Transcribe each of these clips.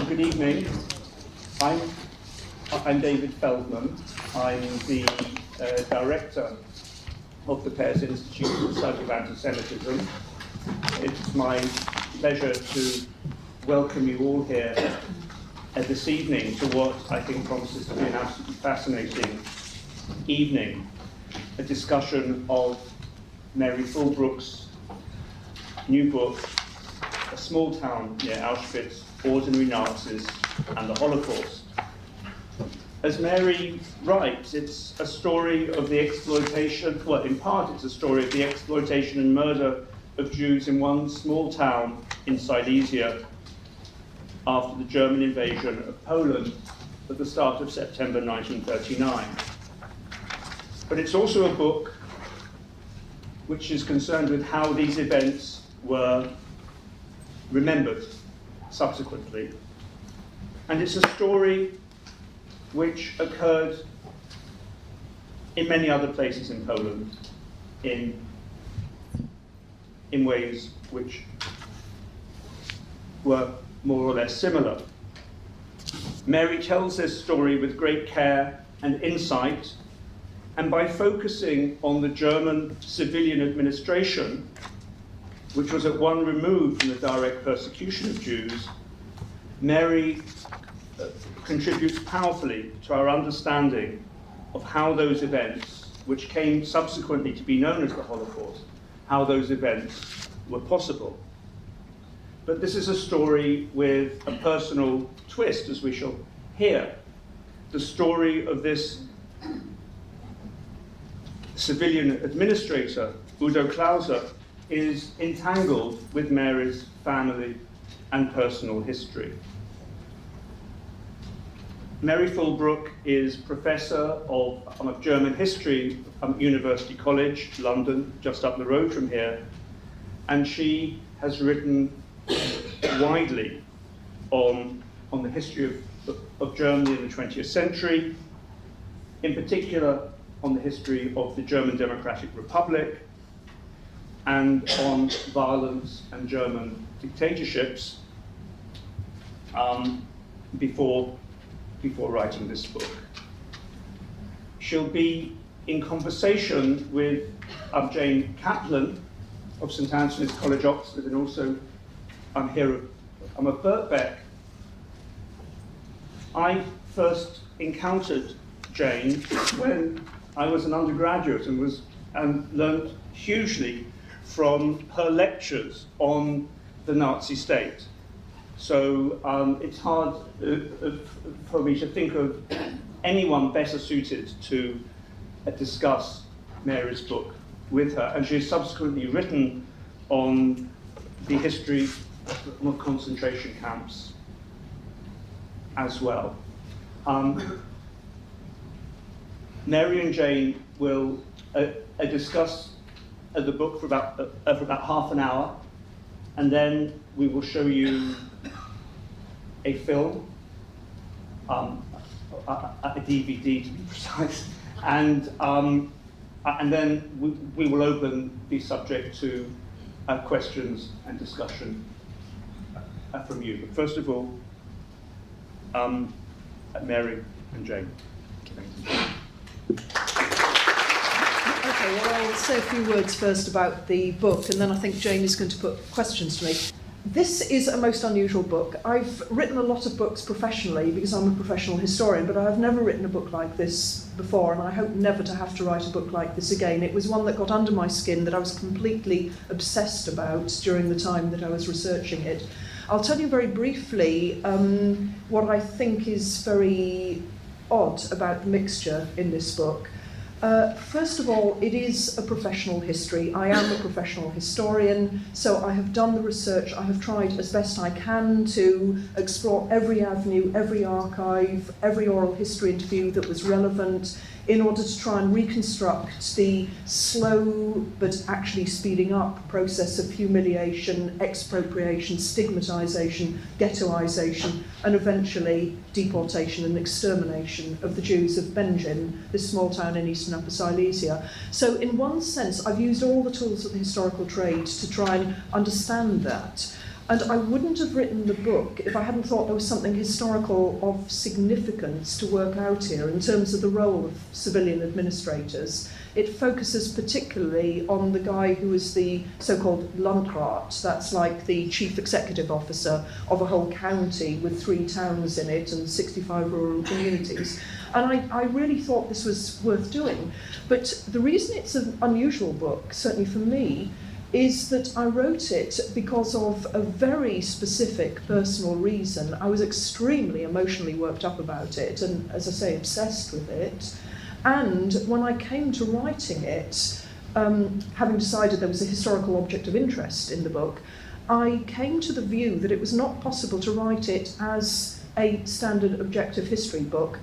Good evening. I'm David Feldman. I'm the director of the Pears Institute for the Study of Anti-Semitism. It's my pleasure to welcome you all here this evening to what I think promises to be an absolutely fascinating evening, a discussion of Mary Fulbrook's new book, A Small Town Near Auschwitz, Ordinary Nazis and the Holocaust. As Mary writes, it's a story of the exploitation, well, in part it's a story of the exploitation and murder of Jews in one small town in Silesia after the German invasion of Poland at the start of September 1939. But it's also a book which is concerned with how these events were remembered subsequently. And it's a story which occurred in many other places in Poland in ways which were more or less similar. Mary tells this story with great care and insight, and by focusing on the German civilian administration, which was at one remove from the direct persecution of Jews, Mary contributes powerfully to our understanding of how those events, which came subsequently to be known as the Holocaust, how those events were possible. But this is a story with a personal twist, as we shall hear. The story of this civilian administrator, Udo Klausa, is entangled with Mary's family and personal history. Mary Fulbrook is professor of German history at University College, London, just up the road from here, and she has written widely on the history of Germany in the 20th century, in particular on the history of the German Democratic Republic, and on violence and German dictatorships before writing this book. She'll be in conversation with Jane Caplan of St Anthony's College, Oxford, and also I'm at Birkbeck. I first encountered Jane when I was an undergraduate and learned hugely from her lectures on the Nazi state. So it's hard for me to think of anyone better suited to discuss Mary's book with her. And she has subsequently written on the history of concentration camps as well. Mary and Jane will discuss the book for about half an hour, and then we will show you a film, a DVD to be precise, and then we will open the subject to questions and discussion from you. But first of all, Mary and Jane. Thank you. Okay, well, I'll say a few words first about the book, and then I think Jane is going to put questions to me. This is a most unusual book. I've written a lot of books professionally because I'm a professional historian, but I've never written a book like this before, and I hope never to have to write a book like this again. It was one that got under my skin, that I was completely obsessed about during the time that I was researching it. I'll tell you very briefly what I think is very odd about the mixture in this book. First of all, it is a professional history. I am a professional historian, so I have done the research. I have tried as best I can to explore every avenue, every archive, every oral history interview that was relevant in order to try and reconstruct the slow but actually speeding up process of humiliation, expropriation, stigmatization, ghettoization, and eventually deportation and extermination of the Jews of Bedzin, this small town in eastern Upper Silesia. So in one sense, I've used all the tools of the historical trade to try and understand that. And I wouldn't have written the book if I hadn't thought there was something historical of significance to work out here in terms of the role of civilian administrators. It focuses particularly on the guy who was the so-called Landrat, that's like the chief executive officer of a whole county with 3 towns in it and 65 rural communities. And I really thought this was worth doing. But the reason it's an unusual book, certainly for me, is that I wrote it because of a very specific personal reason. I was extremely emotionally worked up about it and, as I say, obsessed with it. And when I came to writing it, having decided there was a historical object of interest in the book, I came to the view that it was not possible to write it as a standard objective history book,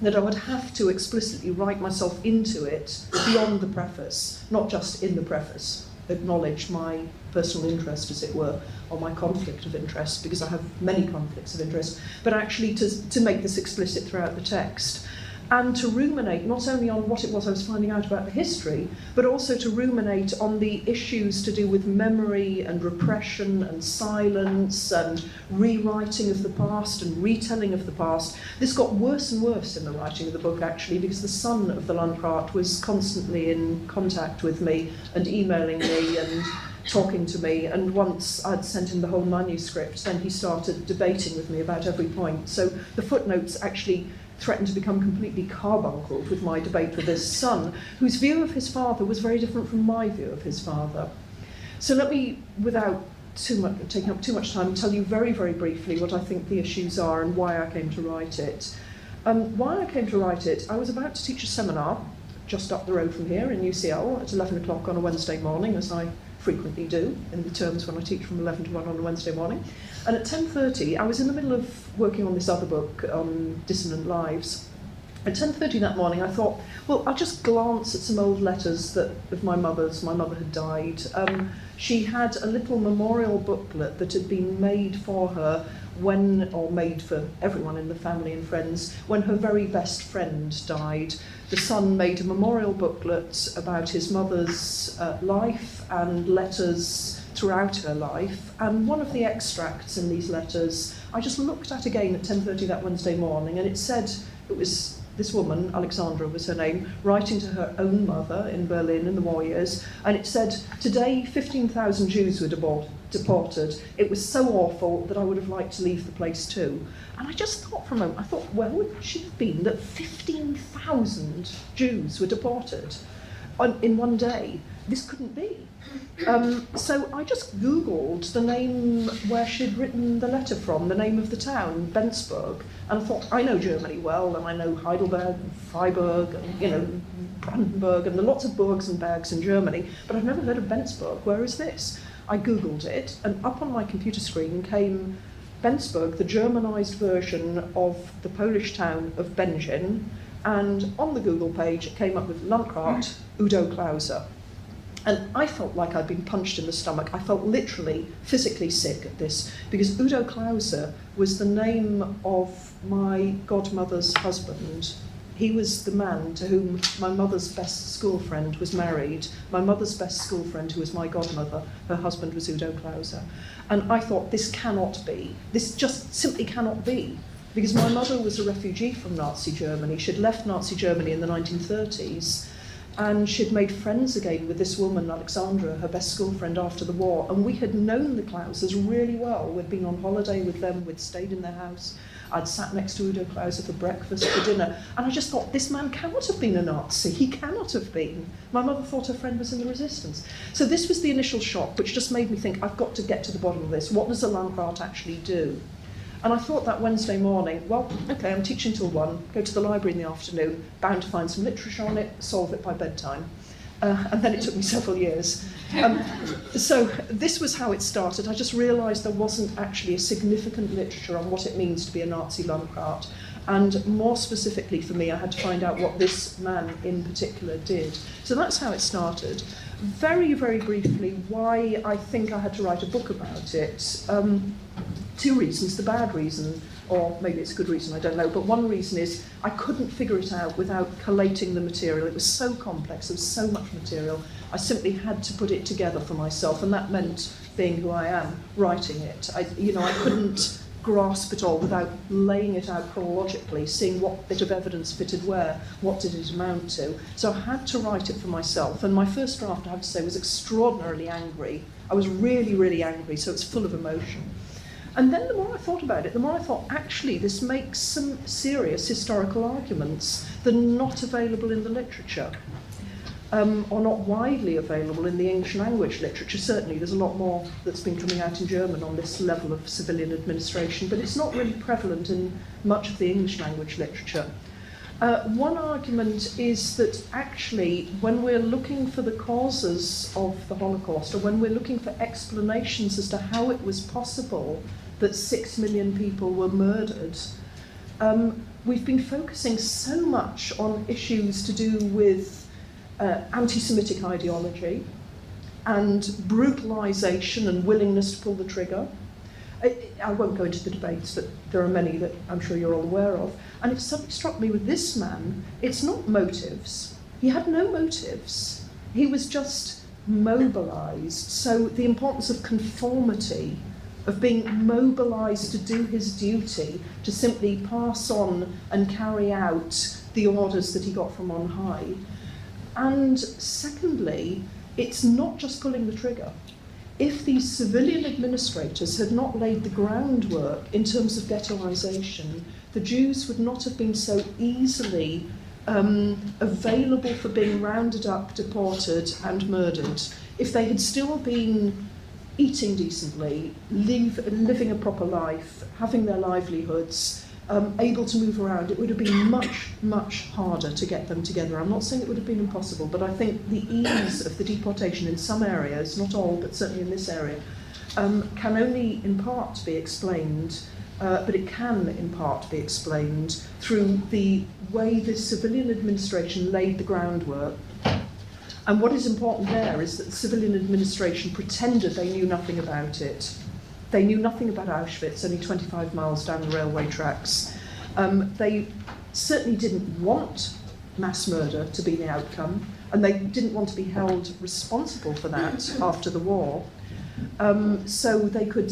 that I would have to explicitly write myself into it beyond the preface, not just in the preface, acknowledge my personal interest, as it were, or my conflict of interest, because I have many conflicts of interest, but actually to make this explicit throughout the text. And to ruminate not only on what it was I was finding out about the history, but also to ruminate on the issues to do with memory and repression and silence and rewriting of the past and retelling of the past. This got worse and worse in the writing of the book, actually, because the son of the Landrat was constantly in contact with me and emailing me and talking to me, and once I'd sent him the whole manuscript, then he started debating with me about every point. So the footnotes actually threatened to become completely carbuncled with my debate with his son, whose view of his father was very different from my view of his father. So let me, without taking up too much time, tell you very, very briefly what I think the issues are and why I came to write it. Why I came to write it, I was about to teach a seminar just up the road from here in UCL at 11 o'clock on a Wednesday morning, as I frequently do in the terms when I teach from 11 to 1 on a Wednesday morning. And at 10:30, I was in the middle of working on this other book, Dissonant Lives. At 10:30 that morning, I thought, well, I'll just glance at some old letters of my mother's. My mother had died. She had a little memorial booklet that had been made for her or made for everyone in the family and friends, when her very best friend died. The son made a memorial booklet about his mother's life and letters throughout her life, and one of the extracts in these letters I just looked at again at 10:30 that Wednesday morning, and it said, it was this woman, Alexandra was her name, writing to her own mother in Berlin in the war years, and it said, "Today 15,000 Jews were deported. It was so awful that I would have liked to leave the place too." And I just thought for a moment, I thought, well, it should have been that 15,000 Jews were deported in one day. This couldn't be. So I just Googled the name where she'd written the letter from, the name of the town, Bensburg, and I thought, I know Germany well, and I know Heidelberg and Freiburg and, Brandenburg, and there are lots of burgs and bergs in Germany, but I've never heard of Bensburg. Where is this? I Googled it, and up on my computer screen came Bensburg, the Germanized version of the Polish town of Bedzin, and on the Google page it came up with Landrat, Udo Klausa. And I felt like I'd been punched in the stomach. I felt literally, physically sick at this, because Udo Klausa was the name of my godmother's husband. He was the man to whom my mother's best school friend was married. My mother's best school friend, who was my godmother, her husband was Udo Klausa. And I thought, this cannot be. This just simply cannot be. Because my mother was a refugee from Nazi Germany. She'd left Nazi Germany in the 1930s. And she'd made friends again with this woman, Alexandra, her best school friend after the war. And we had known the Klausers really well. We'd been on holiday with them, we'd stayed in their house. I'd sat next to Udo Klausa for breakfast, for dinner. And I just thought, this man cannot have been a Nazi. He cannot have been. My mother thought her friend was in the resistance. So this was the initial shock, which just made me think, I've got to get to the bottom of this. What does a Landrat actually do? And I thought that Wednesday morning, well, okay, I'm teaching till 1, go to the library in the afternoon, bound to find some literature on it, solve it by bedtime. And then it took me several years. So this was how it started. I just realised there wasn't actually a significant literature on what it means to be a Nazi Landrat. And more specifically for me, I had to find out what this man in particular did. So that's how it started. Very, very briefly, why I think I had to write a book about it. 2 reasons. The bad reason, or maybe it's a good reason, I don't know, but one reason is I couldn't figure it out without collating the material. It was so complex, there was so much material. I simply had to put it together for myself, and that meant being who I am, writing it. I couldn't grasp it all without laying it out chronologically, seeing what bit of evidence fitted where, what did it amount to. So I had to write it for myself, and my first draft, I have to say, was extraordinarily angry. I was really, really angry, so it's full of emotion. And then the more I thought about it, the more I thought, actually, this makes some serious historical arguments that are not available in the literature, or not widely available in the English language literature. Certainly, there's a lot more that's been coming out in German on this level of civilian administration, but it's not really prevalent in much of the English language literature. One argument is that actually, when we're looking for the causes of the Holocaust, or when we're looking for explanations as to how it was possible that 6 million people were murdered, we've been focusing so much on issues to do with anti-Semitic ideology and brutalisation and willingness to pull the trigger. I won't go into the debates, but there are many that I'm sure you're all aware of. And it suddenly struck me with this man, it's not motives. He had no motives. He was just mobilised. So the importance of conformity, of being mobilised to do his duty, to simply pass on and carry out the orders that he got from on high. And secondly, it's not just pulling the trigger. If these civilian administrators had not laid the groundwork in terms of ghettoisation, the Jews would not have been so easily available for being rounded up, deported, and murdered. If they had still been eating decently, living a proper life, having their livelihoods, able to move around, it would have been much, much harder to get them together. I'm not saying it would have been impossible, but I think the ease of the deportation in some areas, not all, but certainly in this area, can only in part be explained, but it can in part be explained through the way the civilian administration laid the groundwork. And what is important there is that the civilian administration pretended they knew nothing about it. They knew nothing about Auschwitz, only 25 miles down the railway tracks. They certainly didn't want mass murder to be the outcome, and they didn't want to be held responsible for that after the war. So they could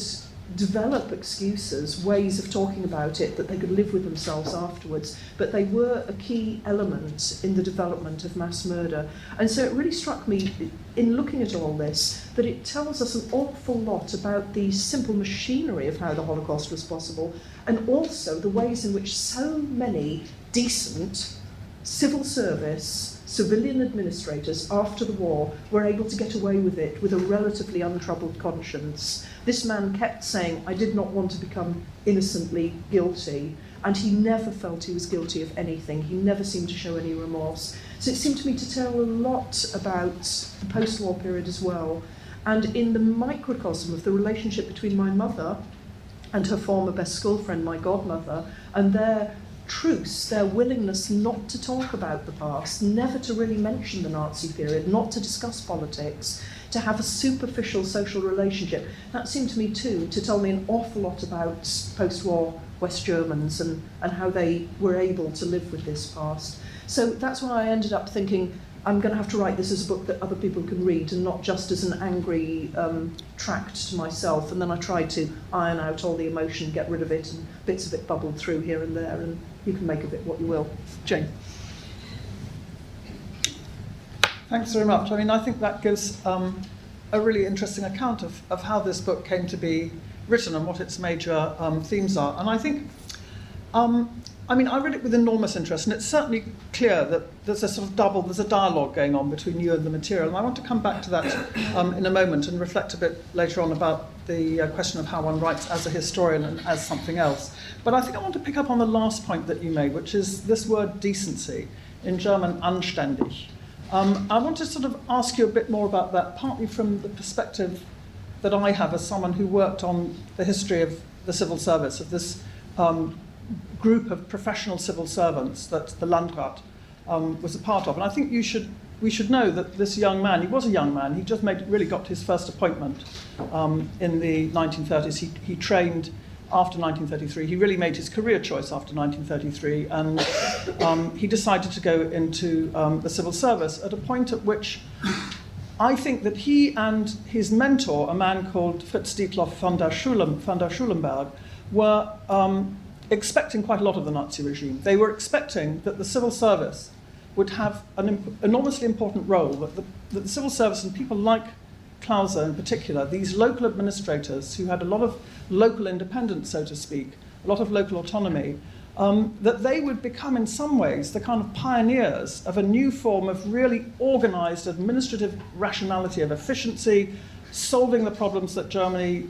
develop excuses, ways of talking about it that they could live with themselves afterwards, but they were a key element in the development of mass murder. And so it really struck me in looking at all this that it tells us an awful lot about the simple machinery of how the Holocaust was possible, and also the ways in which so many decent civil service, civilian administrators after the war were able to get away with it with a relatively untroubled conscience. This man kept saying, I did not want to become innocently guilty, and he never felt he was guilty of anything. He never seemed to show any remorse. So it seemed to me to tell a lot about the post-war period as well, and in the microcosm of the relationship between my mother and her former best school friend, my godmother, and their truce, their willingness not to talk about the past, never to really mention the Nazi period, not to discuss politics, to have a superficial social relationship. That seemed to me too to tell me an awful lot about post-war West Germans and how they were able to live with this past. So that's why I ended up thinking I'm going to have to write this as a book that other people can read and not just as an angry tract to myself. And then I tried to iron out all the emotion, get rid of it, and bits of it bubbled through here and there, and you can make of it what you will. Jane. Thanks very much. I mean, I think that gives a really interesting account of how this book came to be written and what its major themes are. And I think, I mean, I read it with enormous interest, and it's certainly clear that there's a sort of there's a dialogue going on between you and the material. And I want to come back to that in a moment and reflect a bit later on about the question of how one writes as a historian and as something else. But I think I want to pick up on the last point that you made, which is this word decency, in German anständig. I want to sort of ask you a bit more about that, partly from the perspective that I have as someone who worked on the history of the civil service, of this group of professional civil servants that the Landrat was a part of. And I think we should know that this young man, he was a young man, he just really got his first appointment in the 1930s. He trained after 1933. He really made his career choice after 1933, and he decided to go into the civil service at a point at which I think that he and his mentor, a man called Fritz Dietloff van der Schulenberg, were expecting quite a lot of the Nazi regime. They were expecting that the civil service would have an enormously important role, that the civil service and people like Klausa in particular, these local administrators who had a lot of local independence, so to speak, a lot of local autonomy, that they would become in some ways the kind of pioneers of a new form of really organised administrative rationality of efficiency, solving the problems that Germany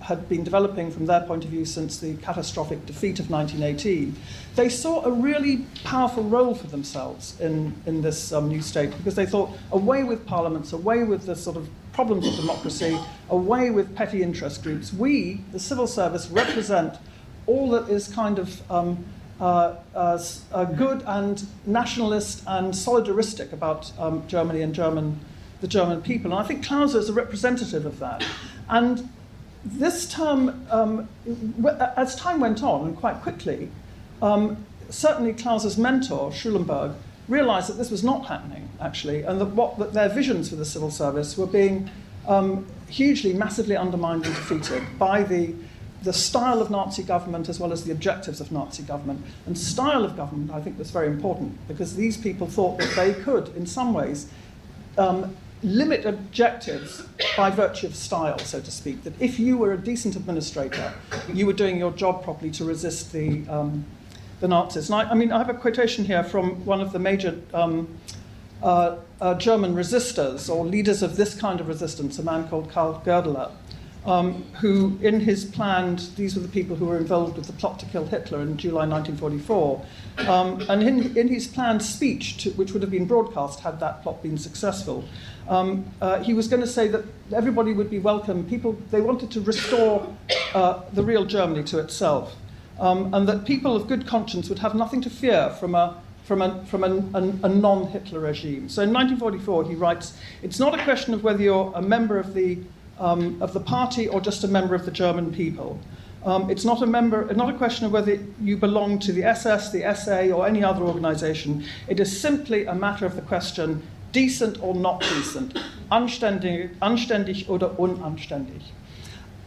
had been developing from their point of view since the catastrophic defeat of 1918. They saw a really powerful role for themselves in this new state, because they thought, away with parliaments, away with the sort of problems of democracy, away with petty interest groups. We, the civil service, represent all that is kind of good and nationalist and solidaristic about Germany and the German people. And I think Klausa is a representative of that. And this term, as time went on, and quite quickly, certainly Klausa's mentor, Schulenberg, realised that this was not happening, actually, and that their visions for the civil service were being hugely, massively undermined and defeated by the style of Nazi government as well as the objectives of Nazi government. And style of government, I think, was very important, because these people thought that they could, in some ways, limit objectives by virtue of style, so to speak, that if you were a decent administrator, you were doing your job properly to resist the Nazis. And I have a quotation here from one of the major German resistors, or leaders of this kind of resistance, a man called Karl Goerdeler, who, in his planned, these were the people who were involved with the plot to kill Hitler in July 1944, and in his planned speech, which would have been broadcast had that plot been successful, he was going to say that everybody would be welcome. They wanted to restore the real Germany to itself, and that people of good conscience would have nothing to fear from a non-Hitler regime. So in 1944 he writes, "It's not a question of whether you're a member of the party or just a member of the German people. It's not a question of whether you belong to the SS, the SA, or any other organisation. It is simply a matter of the question, decent or not decent, anständig oder unanständig."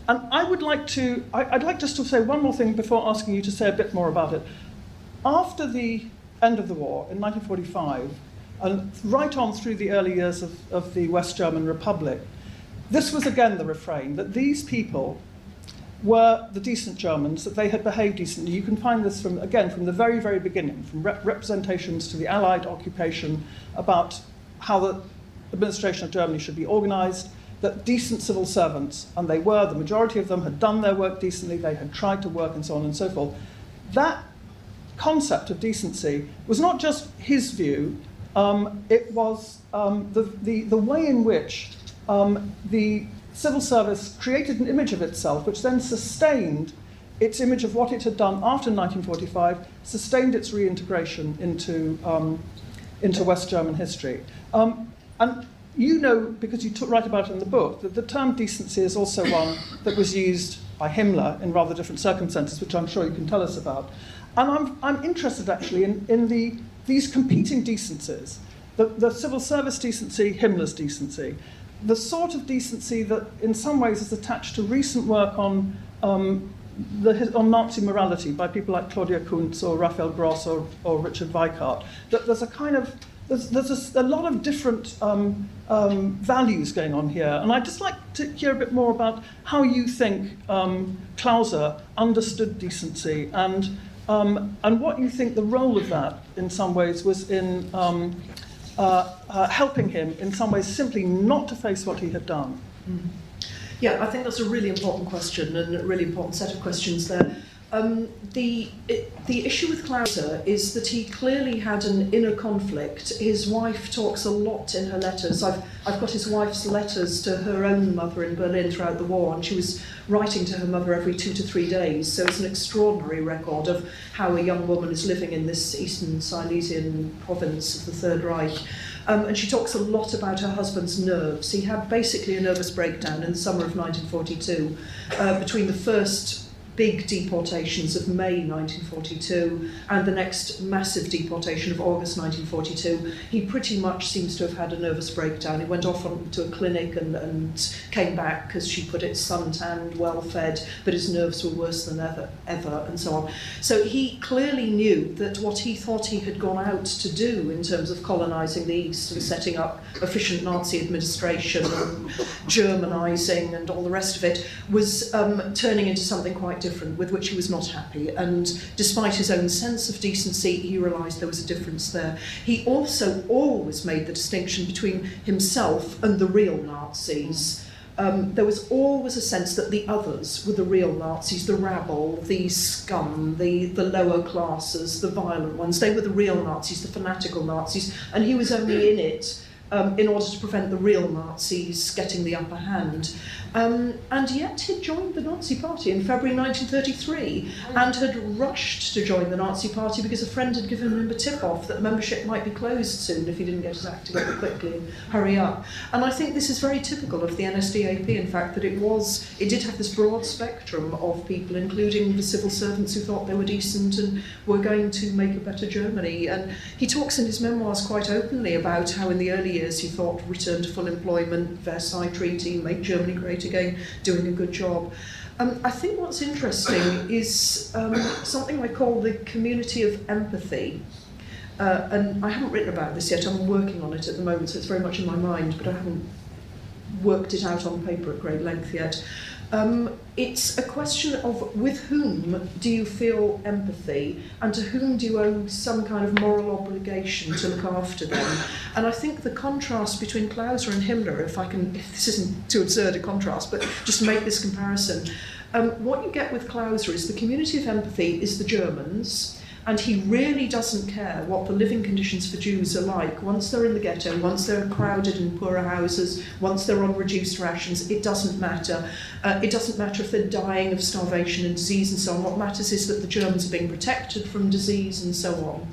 And I'd like just to say one more thing before asking you to say a bit more about it. After the end of the war in 1945, and right on through the early years of the West German Republic, this was again the refrain, that these people were the decent Germans, that they had behaved decently. You can find this from the very, very beginning, from representations to the Allied occupation about how the administration of Germany should be organised, that decent civil servants, and they were, the majority of them had done their work decently, they had tried to work and so on and so forth. That concept of decency was not just his view, it was the way in which the civil service created an image of itself, which then sustained its image of what it had done after 1945, sustained its reintegration into West German history. And you know, because you write about it in the book, that the term decency is also one that was used by Himmler in rather different circumstances, which I'm sure you can tell us about. And I'm interested actually in these competing decencies, the civil service decency, Himmler's decency, the sort of decency that in some ways is attached to recent work on Nazi morality by people like Claudia Kuntz or Raphael Gross or Richard Weikart, that there's a kind of there's a lot of different values going on here, and I'd just like to hear a bit more about how you think Klausa understood decency, and what you think the role of that, in some ways, was in helping him, in some ways, simply not to face what he had done. Mm. Yeah, I think that's a really important question, and a really important set of questions there. The issue with Klausa is that he clearly had an inner conflict. His wife talks a lot in her letters. I've got his wife's letters to her own mother in Berlin throughout the war, and she was writing to her mother every 2 to 3 days. So it's an extraordinary record of how a young woman is living in this Eastern Silesian province of the Third Reich. And she talks a lot about her husband's nerves. He had basically a nervous breakdown in the summer of 1942 between the first big deportations of May 1942 and the next massive deportation of August 1942, he pretty much seems to have had a nervous breakdown. He went off to a clinic and came back, as she put it, suntanned, well-fed, but his nerves were worse than ever, and so on. So he clearly knew that what he thought he had gone out to do in terms of colonising the East and setting up efficient Nazi administration and Germanising and all the rest of it was turning into something quite different, with which he was not happy. And despite his own sense of decency, he realised there was a difference there. He also always made the distinction between himself and the real Nazis. There was always a sense that the others were the real Nazis, the rabble, the scum, the lower classes, the violent ones. They were the real Nazis, the fanatical Nazis, and he was only in it in order to prevent the real Nazis getting the upper hand. And yet he joined the Nazi Party in February 1933 and had rushed to join the Nazi Party because a friend had given him a tip-off that membership might be closed soon if he didn't get his act together quickly and hurry up. And I think this is very typical of the NSDAP, in fact, that it did have this broad spectrum of people, including the civil servants who thought they were decent and were going to make a better Germany. And he talks in his memoirs quite openly about how in the early years he thought return to full employment, Versailles Treaty, make Germany great again, doing a good job. I think what's interesting is something I call the community of empathy. And I haven't written about this yet, I'm working on it at the moment, so it's very much in my mind, but I haven't worked it out on paper at great length yet. It's a question of with whom do you feel empathy and to whom do you owe some kind of moral obligation to look after them. And I think the contrast between Klausa and Himmler, if this isn't too absurd a contrast, but just to make this comparison, what you get with Klausa is the community of empathy is the Germans, and he really doesn't care what the living conditions for Jews are like. Once they're in the ghetto, once they're crowded in poorer houses, once they're on reduced rations, it doesn't matter. It doesn't matter if they're dying of starvation and disease and so on. What matters is that the Germans are being protected from disease and so on.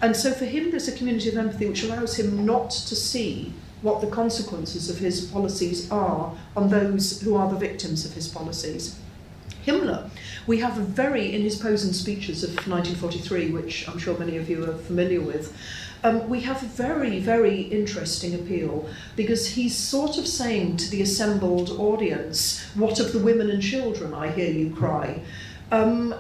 And so for him, there's a community of empathy which allows him not to see what the consequences of his policies are on those who are the victims of his policies. Himmler, we have in his Posen speeches of 1943, which I'm sure many of you are familiar with, we have a very, very interesting appeal because he's sort of saying to the assembled audience, what of the women and children, I hear you cry. And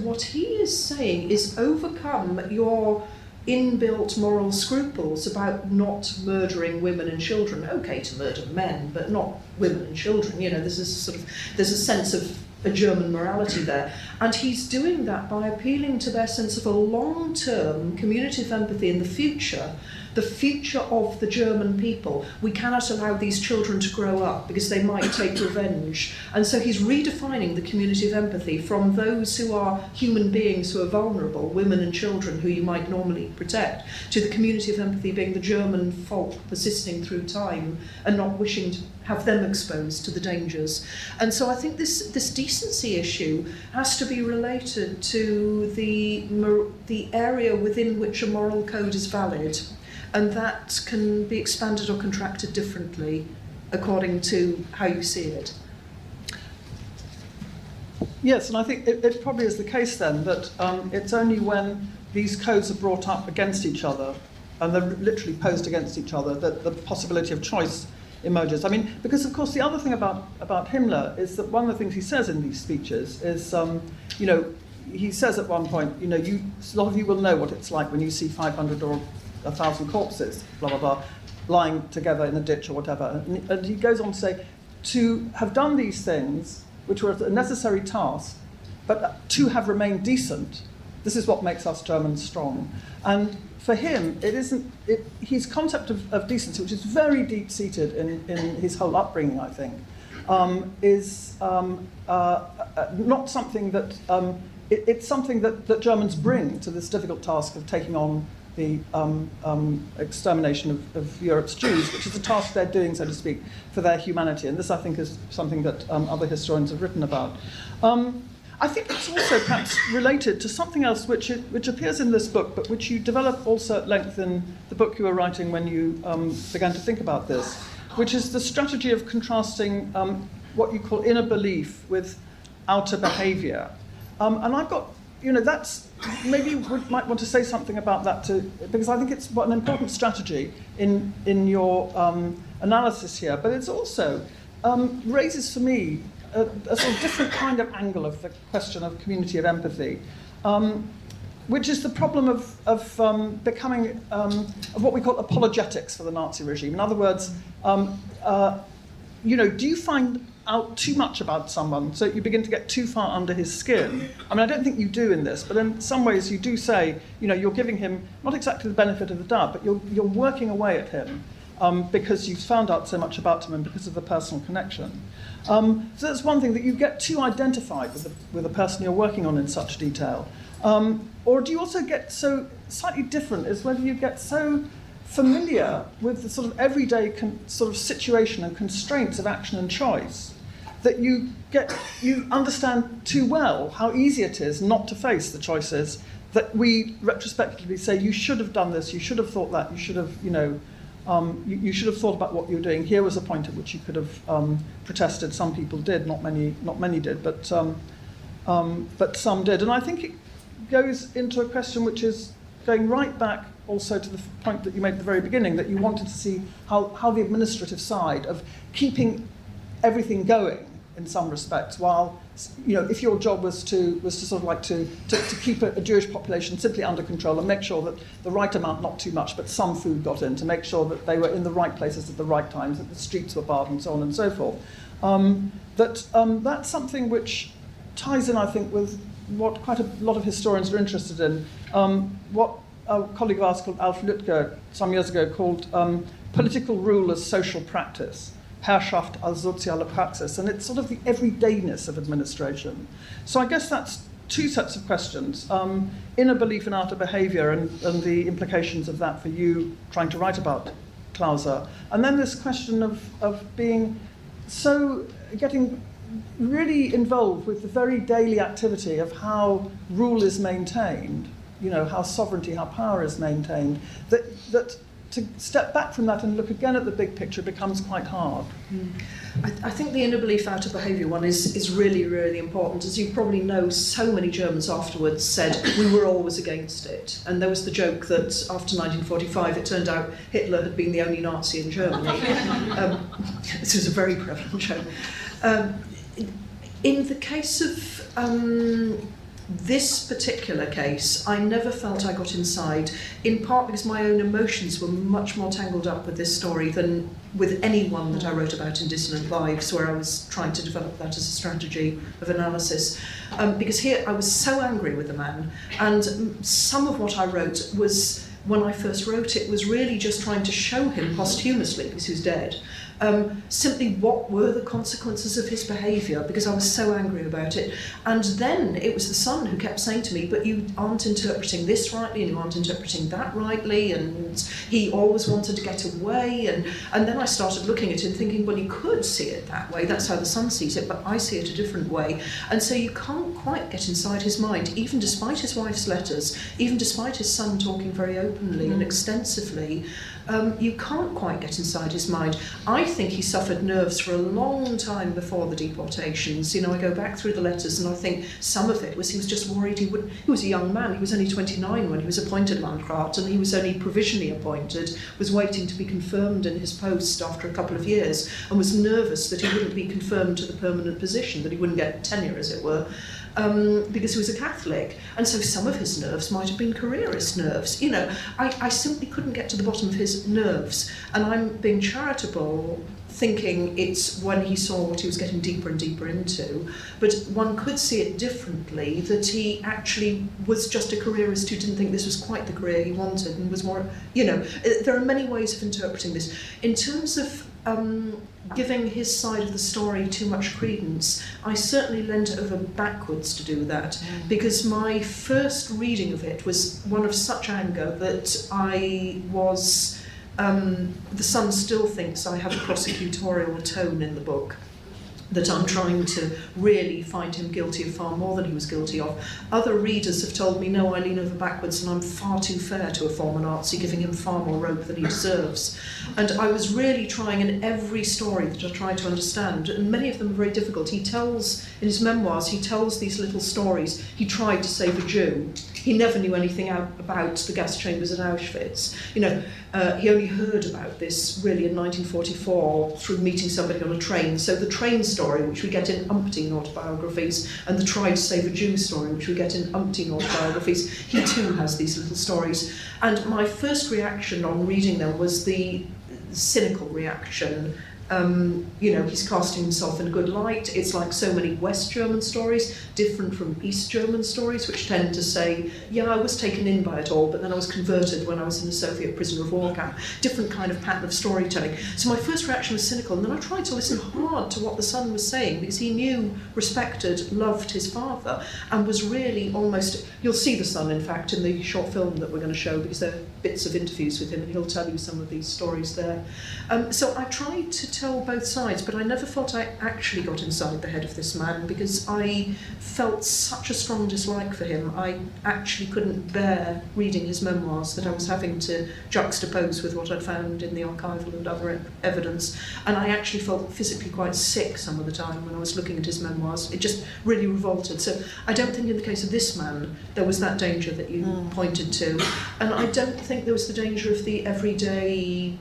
what he is saying is overcome your inbuilt moral scruples about not murdering women and children. Okay to murder men, but not women and children. You know, there's a sense of a German morality there. And he's doing that by appealing to their sense of a long-term community of empathy in the future of the German people. We cannot allow these children to grow up because they might take revenge. And so he's redefining the community of empathy from those who are human beings who are vulnerable, women and children who you might normally protect, to the community of empathy being the German folk persisting through time and not wishing to have them exposed to the dangers. And so I think this decency issue has to be related to the area within which a moral code is valid. And that can be expanded or contracted differently according to how you see it. Yes, and I think it probably is the case then that it's only when these codes are brought up against each other and they're literally posed against each other that the possibility of choice emerges. I mean, because of course the other thing about Himmler is that one of the things he says in these speeches is, he says at one point, a lot of you will know what it's like when you see 500 or 1,000 corpses, blah, blah, blah, lying together in a ditch or whatever. And he goes on to say, to have done these things, which were a necessary task, but to have remained decent, this is what makes us Germans strong. And for him, his concept of decency, which is very deep-seated in his whole upbringing, I think, is not something that, it's something that Germans bring to this difficult task of taking on the extermination of Europe's Jews, which is a task they're doing, so to speak, for their humanity. And this, I think, is something that other historians have written about. I think it's also perhaps related to something else which appears in this book, but which you develop also at length in the book you were writing when you began to think about this, which is the strategy of contrasting what you call inner belief with outer behaviour. And I've got, that's, maybe you might want to say something about that too, because I think it's an important strategy in your analysis here, but it's also raises for me a sort of different kind of angle of the question of community of empathy, which is the problem of becoming of what we call apologetics for the Nazi regime. In other words, do you find out too much about someone so you begin to get too far under his skin? I mean, I don't think you do in this, but in some ways you do say, you're giving him not exactly the benefit of the doubt, but you're working away at him because you've found out so much about him and because of the personal connection. So that's one thing, that you get too identified with the person you're working on in such detail. Or do you also get so slightly different, is whether you get so familiar with the sort of everyday sort of situation and constraints of action and choice that you understand too well how easy it is not to face the choices that we retrospectively say, you should have done this, you should have thought that, you should have, you should have thought about what you were doing. Here was a point at which you could have protested. Some people did, not many did, but some did. And I think it goes into a question which is going right back also to the point that you made at the very beginning, that you wanted to see how the administrative side of keeping everything going in some respects, while if your job was to sort of like to keep a Jewish population simply under control and make sure that the right amount, not too much, but some food got in, to make sure that they were in the right places at the right times, that the streets were barred and so on and so forth. That's something which ties in, I think, with what quite a lot of historians are interested in, what a colleague of ours called Alf Lütke some years ago called political rule as social practice, Herrschaft als soziale Praxis, and it's sort of the everydayness of administration. So I guess that's two sets of questions, inner belief and outer behaviour and the implications of that for you trying to write about Klausa, and then this question of being getting really involved with the very daily activity of how rule is maintained, how sovereignty, how power is maintained, that to step back from that and look again at the big picture becomes quite hard. I think the inner belief, outer behaviour one is really, really important. As you probably know, so many Germans afterwards said we were always against it. And there was the joke that after 1945 it turned out Hitler had been the only Nazi in Germany. This was a very prevalent joke. In the case of this particular case, I never felt I got inside, in part because my own emotions were much more tangled up with this story than with any one that I wrote about in Dissonant Lives, where I was trying to develop that as a strategy of analysis. Because here I was so angry with the man, and some of what I wrote was, when I first wrote it, was really just trying to show him posthumously, because he was dead, simply what were the consequences of his behaviour, because I was so angry about it. And then it was the son who kept saying to me, but you aren't interpreting this rightly, and you aren't interpreting that rightly, and he always wanted to get away. And then I started looking at it and thinking, well, you could see it that way, that's how the son sees it, but I see it a different way. And so you can't quite get inside his mind, even despite his wife's letters, even despite his son talking very openly and extensively. You can't quite get inside his mind. I think he suffered nerves for a long time before the deportations. I go back through the letters and I think some of it was he was just worried he was a young man, he was only 29 when he was appointed Landrat, and he was only provisionally appointed, was waiting to be confirmed in his post after a couple of years, and was nervous that he wouldn't be confirmed to the permanent position, that he wouldn't get tenure, as it were. Because he was a Catholic, and so some of his nerves might have been careerist nerves. I simply couldn't get to the bottom of his nerves, and I'm being charitable, thinking it's when he saw what he was getting deeper and deeper into, but one could see it differently, that he actually was just a careerist who didn't think this was quite the career he wanted, and was more, there are many ways of interpreting this. In terms of giving his side of the story too much credence, I certainly leant over backwards to do that, because my first reading of it was one of such anger that I was, the Sun still thinks I have a prosecutorial tone in the book. that I'm trying to really find him guilty of far more than he was guilty of. Other readers have told me, no, I lean over backwards and I'm far too fair to a former Nazi, giving him far more rope than he deserves. And I was really trying in every story that I tried to understand, and many of them are very difficult. He tells, in his memoirs, he tells these little stories. He tried to save a Jew. He never knew anything about the gas chambers at Auschwitz. He only heard about this really in 1944 through meeting somebody on a train. So the train story, which we get in umpteen autobiographies, and the try to save a Jew story, which we get in umpteen autobiographies, he too has these little stories. And my first reaction on reading them was the cynical reaction. He's casting himself in a good light. It's like so many West German stories, different from East German stories, which tend to say, yeah, I was taken in by it all, but then I was converted when I was in a Soviet prisoner of war camp. Different kind of pattern of storytelling. So my first reaction was cynical, and then I tried to listen hard to what the son was saying, because he knew, respected, loved his father, and was really almost... You'll see the son, in fact, in the short film that we're going to show, because there are bits of interviews with him, and he'll tell you some of these stories there. So I tried to tell both sides, but I never felt I actually got inside the head of this man, because I felt such a strong dislike for him. I actually couldn't bear reading his memoirs that I was having to juxtapose with what I'd found in the archival and other evidence, and I actually felt physically quite sick some of the time when I was looking at his memoirs. It just really revolted. So I don't think in the case of this man there was that danger that you pointed to, and I don't think there was the danger of the everyday,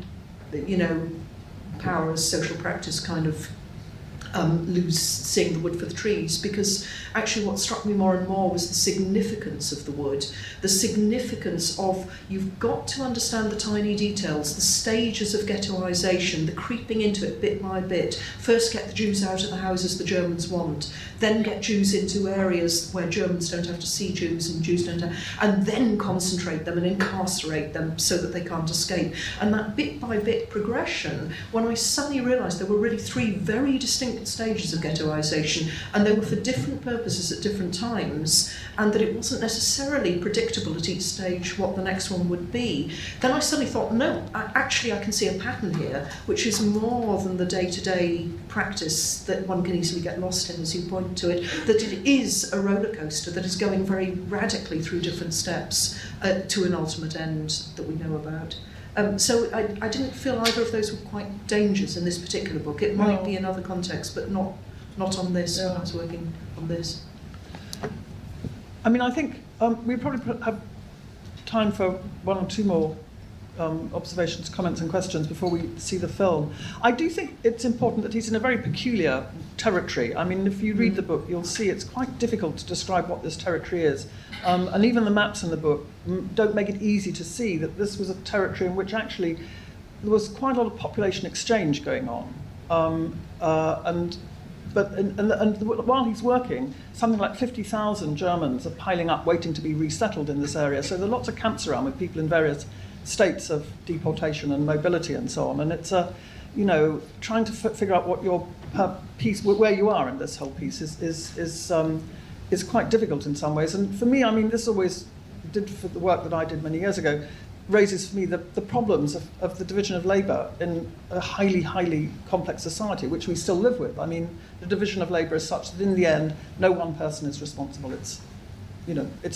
power as social practice kind of seeing the wood for the trees, because actually what struck me more and more was the significance of the wood, the significance of, you've got to understand the tiny details, the stages of ghettoisation, the creeping into it bit by bit. First get the Jews out of the houses the Germans want, then get Jews into areas where Germans don't have to see Jews and Jews don't have, and then concentrate them and incarcerate them so that they can't escape. And that bit by bit progression, when I suddenly realised there were really three very distinct stages of ghettoisation, and they were for different purposes at different times, and that it wasn't necessarily predictable at each stage what the next one would be, then I suddenly thought, no, I can see a pattern here, which is more than the day-to-day practice that one can easily get lost in, as you point to it, that it is a roller coaster that is going very radically through different steps to an ultimate end that we know about. So I didn't feel either of those were quite dangers in this particular book. It might be in other contexts, but not on this, when I was working on this. I mean, I think we probably have time for one or two more observations, comments and questions before we see the film. I do think it's important that he's in a very peculiar territory. I mean, if you read the book, you'll see it's quite difficult to describe what this territory is. And even the maps in the book don't make it easy to see that this was a territory in which actually there was quite a lot of population exchange going on. And while he's working, something like 50,000 Germans are piling up waiting to be resettled in this area. So there are lots of camps around with people in various states of deportation and mobility and so on. And it's trying to figure out what your piece, where you are in this whole piece is quite difficult in some ways. And for me, I mean, this always did, for the work that I did many years ago, raises for me the problems of the division of labour in a highly, highly complex society, which we still live with. I mean, the division of labour is such that in the end, no one person is responsible. It's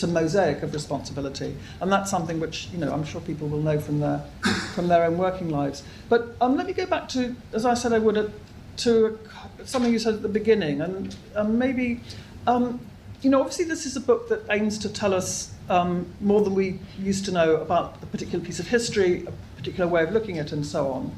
a mosaic of responsibility, and that's something which I'm sure people will know from their own working lives. But let me go back to, as I said I would, to something you said at the beginning, and maybe obviously this is a book that aims to tell us more than we used to know about a particular piece of history, a particular way of looking at it, and so on.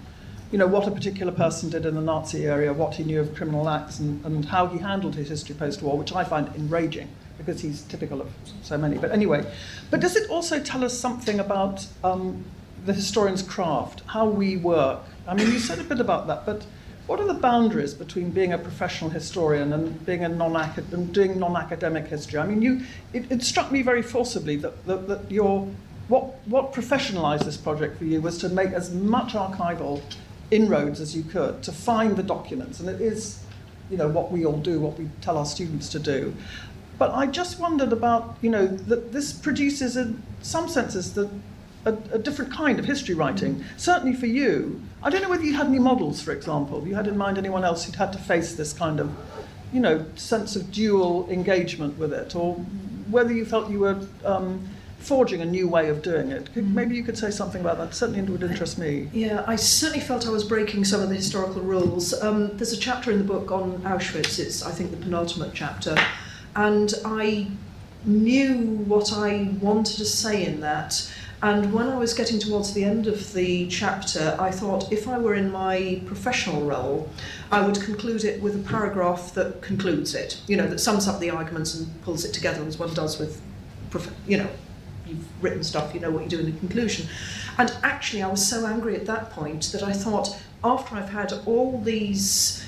What a particular person did in the Nazi area, what he knew of criminal acts, and how he handled his history post-war, which I find enraging, because he's typical of so many. But anyway, does it also tell us something about the historian's craft, how we work? I mean, you said a bit about that, but what are the boundaries between being a professional historian and being doing non-academic history? I mean, it struck me very forcibly that what professionalised this project for you was to make as much archival inroads as you could to find the documents, and it is, what we all do, what we tell our students to do. But I just wondered about, that this produces, in some senses, a different kind of history writing. Certainly for you, I don't know whether you had any models, for example. You had in mind anyone else who'd had to face this kind of, sense of dual engagement with it, or whether you felt you were forging a new way of doing it. Maybe you could say something about that. Certainly it would interest me. Yeah, I certainly felt I was breaking some of the historical rules. There's a chapter in the book on Auschwitz. It's, I think, the penultimate chapter. And I knew what I wanted to say in that. And when I was getting towards the end of the chapter, I thought if I were in my professional role, I would conclude it with a paragraph that concludes it, that sums up the arguments and pulls it together as one does with, you've written stuff, you know what you do in the conclusion. And actually I was so angry at that point that I thought, after I've had all these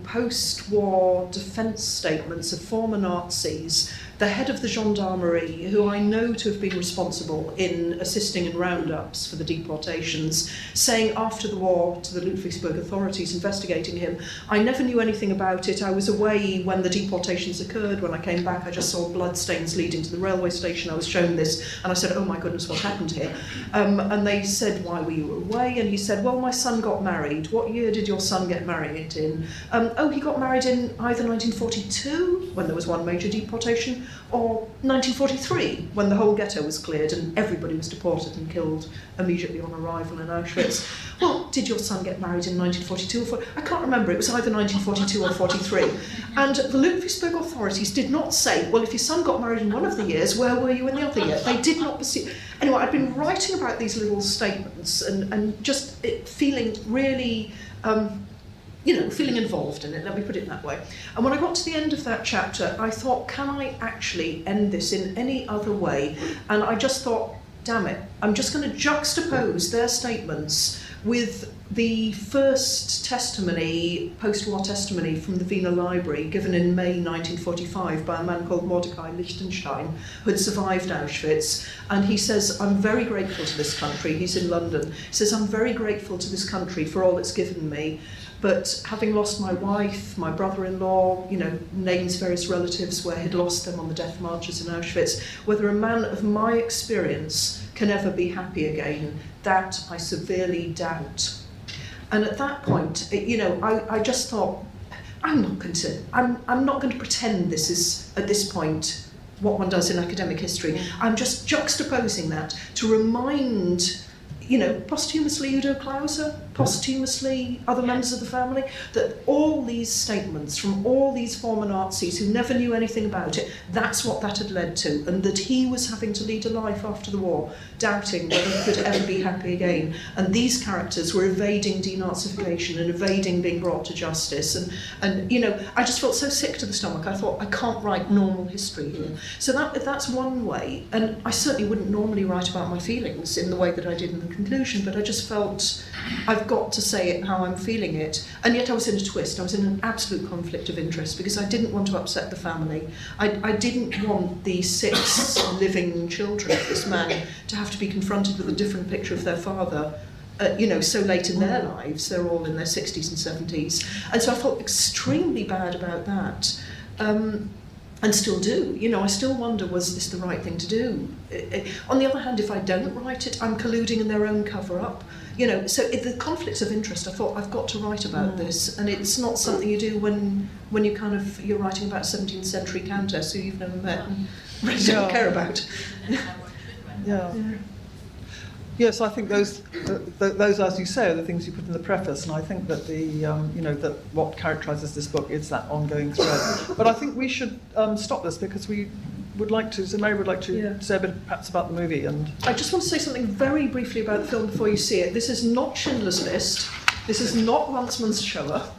post-war defence statements of former Nazis, the head of the gendarmerie, who I know to have been responsible in assisting in roundups for the deportations, saying after the war to the Ludwigsburg authorities investigating him, I never knew anything about it. I was away when the deportations occurred. When I came back, I just saw bloodstains leading to the railway station. I was shown this, and I said, oh my goodness, what happened here? And they said, why were you away? And he said, well, my son got married. What year did your son get married in? He got married in either 1942, when there was one major deportation, or 1943, when the whole ghetto was cleared and everybody was deported and killed immediately on arrival in Auschwitz. Well, did your son get married in 1942 or 40? I can't remember, it was either 1942 or 43. And the Ludwigsburg authorities did not say, well, if your son got married in one of the years, where were you in the other year? They did not pursue. Anyway, I'd been writing about these little statements and just feeling really... feeling involved in it, let me put it that way. And when I got to the end of that chapter, I thought, can I actually end this in any other way? And I just thought, damn it, I'm just going to juxtapose their statements with the first testimony, post-war testimony from the Wiener Library, given in May 1945 by a man called Mordecai Lichtenstein, who had survived Auschwitz. And he says, I'm very grateful to this country. He's in London. He says, I'm very grateful to this country for all it's given me. But having lost my wife, my brother-in-law, names various relatives where he'd lost them on the death marches in Auschwitz, whether a man of my experience can ever be happy again, that I severely doubt. And at that point, I just thought, I'm not going to pretend this is, at this point, what one does in academic history. I'm just juxtaposing that to remind... posthumously Udo Klausa, posthumously other members of the family, that all these statements from all these former Nazis who never knew anything about it, that's what that had led to, and that he was having to lead a life after the war, doubting whether he could ever be happy again. And these characters were evading denazification and evading being brought to justice. And I just felt so sick to the stomach. I thought, I can't write normal history here. So that's one way. And I certainly wouldn't normally write about my feelings in the way that I did in the conclusion, but I just felt I've got to say it how I'm feeling it. And yet I was in a twist. I was in an absolute conflict of interest because I didn't want to upset the family. I didn't want the 6 living children of this man to have to be confronted with a different picture of their father, so late in their lives. They're all in their 60s and 70s. And so I felt extremely bad about that. And still do. I still wonder, was this the right thing to do? On the other hand, if I don't write it, I'm colluding in their own cover-up. So the conflicts of interest, I thought, I've got to write about this. And it's not something you do when you're writing about a 17th century countess who you've never met and really don't care about. Yeah. Yes, I think those, as you say, are the things you put in the preface, and I think that that what characterises this book is that ongoing thread. But I think we should stop this because we would like to. So Mary would like to say a bit, perhaps, about the movie. And I just want to say something very briefly about the film before you see it. This is not Schindler's List. This is not Lanzmann's Shoah.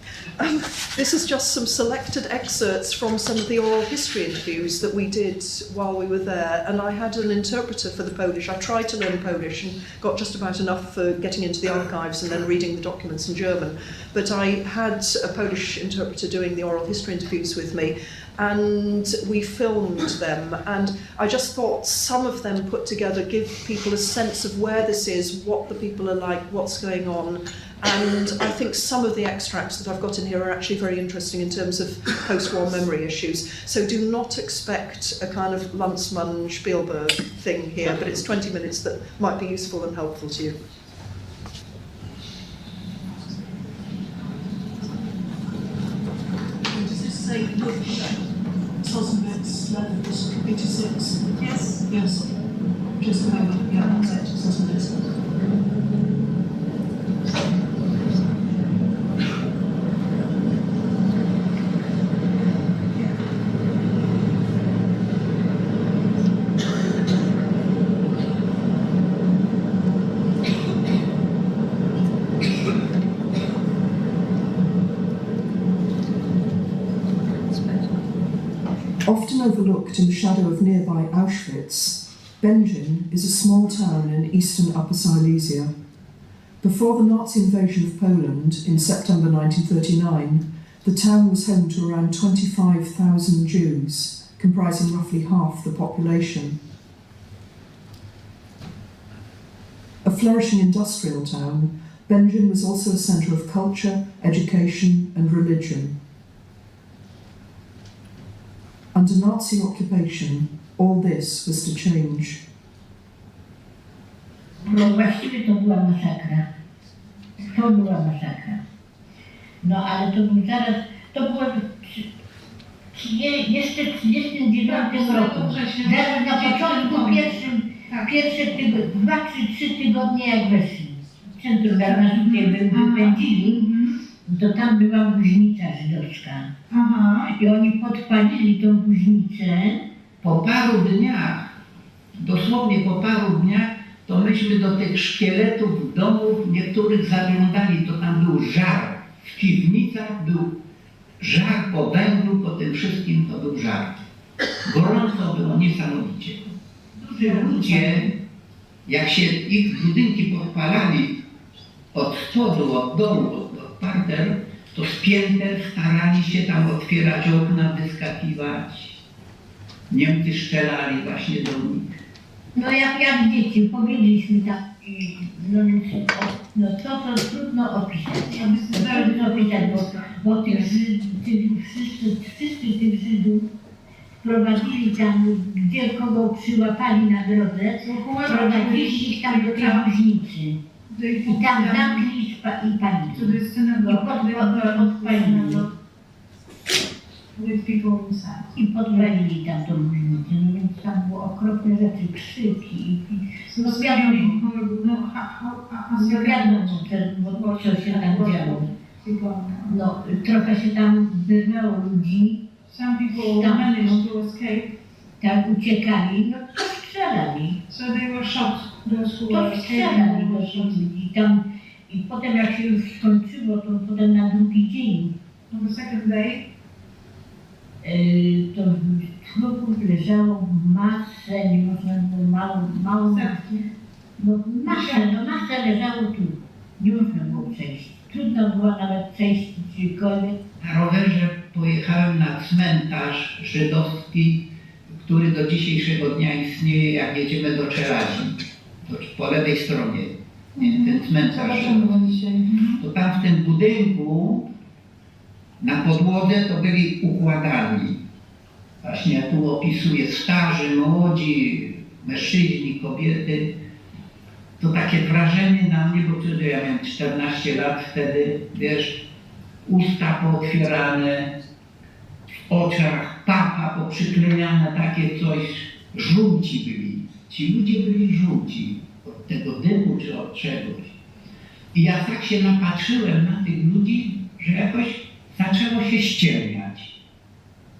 This is just some selected excerpts from some of the oral history interviews that we did while we were there, and I had an interpreter for the Polish. I tried to learn Polish and got just about enough for getting into the archives and then reading the documents in German, but I had a Polish interpreter doing the oral history interviews with me, and we filmed them, and I just thought some of them put together give people a sense of where this is, what the people are like, what's going on, and I think some of the extracts that I've got in here are actually very interesting in terms of post-war memory issues. So do not expect a kind of Landsmann Spielberg thing here, but it's 20 minutes that might be useful and helpful to you. Does this say Sosnovitz levels 86? Yes. Yes. Just a moment. Yeah, that's it. Sosnovitz. Often overlooked in the shadow of nearby Auschwitz, Bedzin is a small town in eastern Upper Silesia. Before the Nazi invasion of Poland in September 1939, the town was home to around 25,000 Jews, comprising roughly half the population. A flourishing industrial town, Bedzin was also a centre of culture, education and religion. Under Nazi occupation, all this was to change. No właściwie to była masakra. To była masakra. No ale to był zaraz, to było jeszcze w 1939 roku. Zaraz na początku pierwsze 2-3 tygodnie jak weszli. Centrum Garnazówkie wypędzili, to tam była buźnica żydowska. Aha. I oni podpalili tą buźnicę. Po paru dniach, dosłownie po paru dniach, to myśmy do tych szkieletów domów niektórych zaglądali, to tam był żar. W piwnicach był żar po węglu, po tym wszystkim to był żar. Gorąco było niesamowicie. Ludzie, jak się ich budynki podpalali od spodu, od dołu, od parter, to z pięter starali się tam otwierać okna, wyskakiwać. Niemcy strzelali właśnie do nich. No jak dzieci, powiedzieliśmy tak, no to trudno opisać. Trudno opisać, bo wszyscy tych Żydów wprowadzili tam, gdzie kogo przyłapali na drodze, wprowadzili ich tam do tej buźnicy. I tam zamknęli i palili. I podpalili. I podpalili tam tą buźnicę, no więc tam było okropne rzeczy, krzyki. No wiadomo, co się tam działo. No, trochę się tam wyrwało ludzi. Tak uciekali, no to strzelali. To strzelali do tych ludzi. I potem jak się już skończyło, to potem na drugi dzień. To trupów leżało masę, nie można było mało, no masę leżało tu. Nie można było przejść. Trudno było nawet przejść gdziekolwiek. Na rowerze pojechałem na cmentarz żydowski, który do dzisiejszego dnia istnieje, jak jedziemy do Czeladzi, po lewej stronie. Ten cmentarz żydowski. To tam w tym budynku na podłodze to byli układani. Właśnie ja tu opisuję starzy, młodzi, mężczyźni, kobiety. To takie wrażenie na mnie, bo wtedy ja miałem 14 lat wtedy, wiesz, usta pootwierane, w oczach papa poprzyklejane, takie coś, żółci byli. Ci ludzie byli żółci od tego dymu czy od czegoś. I ja tak się napatrzyłem na tych ludzi, że jakoś zaczęło się ściemniać.